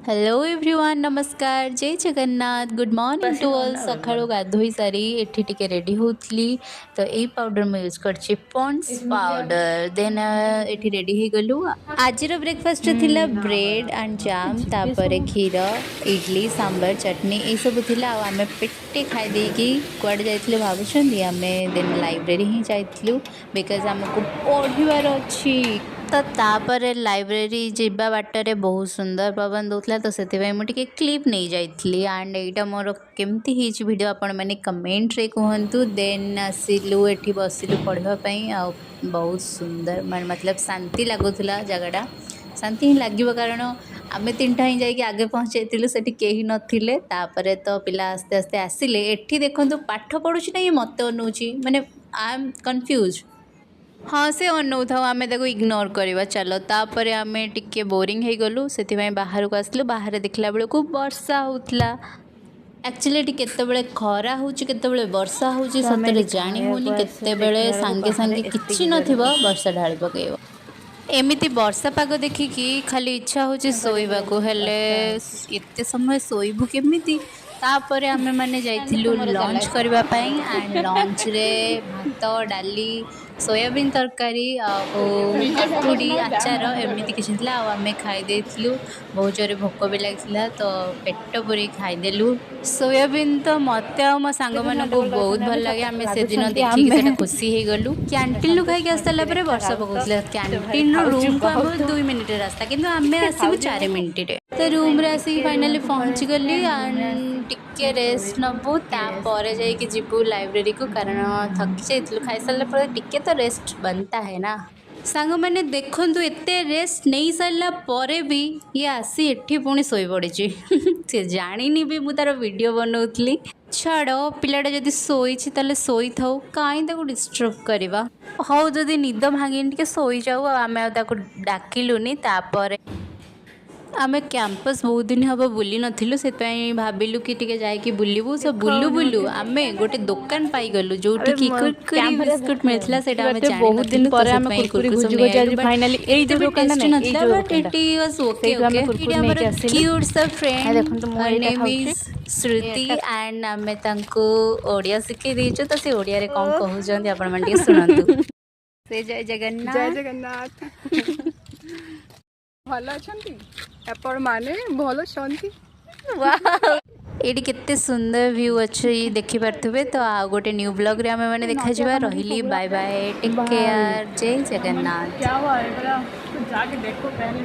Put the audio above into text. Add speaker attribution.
Speaker 1: hello everyone नमस्कार जय Jagannath good morning to all सका गाधोई सारी एठी टिके रेडी होतली तो यही पाउडर मैं यूज करछि पॉन्ड्स पाउडर देन एठी रेडी हे गलु आज ब्रेकफास्ट थिला ब्रेड एंड जाम तापर खीर इडली सांबर चटनी ए सब थिला आ हमें पेटे खाई दे कि कुआडे जाइतले भाबुछंदी हमें देन लाइब्रेरी ही जाइतलु बिकॉज हमको पढ़िबार अछि तो तापर लाइब्रेरी जीवा बाटर बहुत सुंदर पवन दूसरा तो से मुझे क्लिप नहीं जाइली एंड यहाँ मोर केमती ही वीडियो आपण मैंने कमेंट रे कहतु देन आसिलु एठी बसिलु पढ़ाई आ बहुत सुंदर मतलब शांति लगुला जगटा शांति ही लगे कारण आम तीन ही जाकि आगे पहुँचे से कहीं नथिले तापरे तो पिला आस्ते आस्ते आसिले एठी देखंतु पाठ पढ़ुची ना ये मत अनौची माने आई एम कन्फ्यूज हाँ से अनौ था आम इग्नोर करवा चलो तापर आम टिके बोरिंग हो गलु से बाहर को आसलु बाहर देखला बेलू वर्षा होता एक्चुअली केतबेले खरा होते वर्षा हो सतरे जानी होनी केतबेले सांगे सांगे किछि नथिबो वर्षा ढाली पकेइबो एमिति वर्षा पाग देखिकी खाली इच्छा होची सोइबा को हेले एते समय सोइबु केमिति तापर आमे माने जाइथिलु लंच करबा पई एंड लंच रे भात डाली सोयाबीन तरकारी पूड़ी आचार एमती किसी आम खाई बहुत जोरे भोक भी लगी तो पेट पूरी खाईदेलु सोयाबीन तो मत मो सांग मान बहुत भल लगे आम से दिन देखिए खुशी हो गलु कैंटीन खाई आसारा वर्षा पकाउला कैंटीन रूम को 2 मिनिट रास्ता किंतु आम आसबू 4 मिनिट तो रूम रे आसिक फाइनाली पहुँची गली टिके रेस्ट नबू तापर जाइए जीवु लाइब्रेरी को कारण थकी जाइलु खाई सारा टिके तो रेस्ट बनता है ना सांग मैंने देखंतु एते रेस्ट नहीं सारा परे भी ये आसी एठी पुणी सोई पड़ी से जानी भी मु तार वीडियो बनाऊली छाड़ पिलाटा जदि शोची ताले सोई थाऊ कहीं ताको डिस्टर्ब करवा हौ जदि निद भांगी टे सोई जाऊ आम डाकिलुनी तापर आमे कैंपस बहुत दिन हम बुली नथिलु से भाविलु कि टिके जाइए बुलबू सब बुलू बुलू आमे गोटे दुकान पाई गलु जोठी की कुरकुरी बिस्कुट मिलथला सेटा आमे जानि बहुत दिन पर आमे कुरकुरी भुजी गजा आज फाइनली एई जो दुकान ना एई जो but it was okay okay it हमर क्यूट सब फ्रेंड देखन तो मोर नेम इज श्रुति एंड आमे तांको ओडिया सिखे दीचो तो से ओडिया रे कोन कहू जंदी आपण मन टिके सुनंतु से जय जगन्नाथ
Speaker 2: भल अछंती एपर माने भल छंती
Speaker 1: एडी केते सुंदर व्यू अच्छी देखि पारथुबे तो आ गोटे न्यू ब्लॉग रे हमें माने देखा जिबा रहिली बाय बाय टेक केयर जय जगन्नाथ
Speaker 2: क्या हुआ है जाके देखो पहले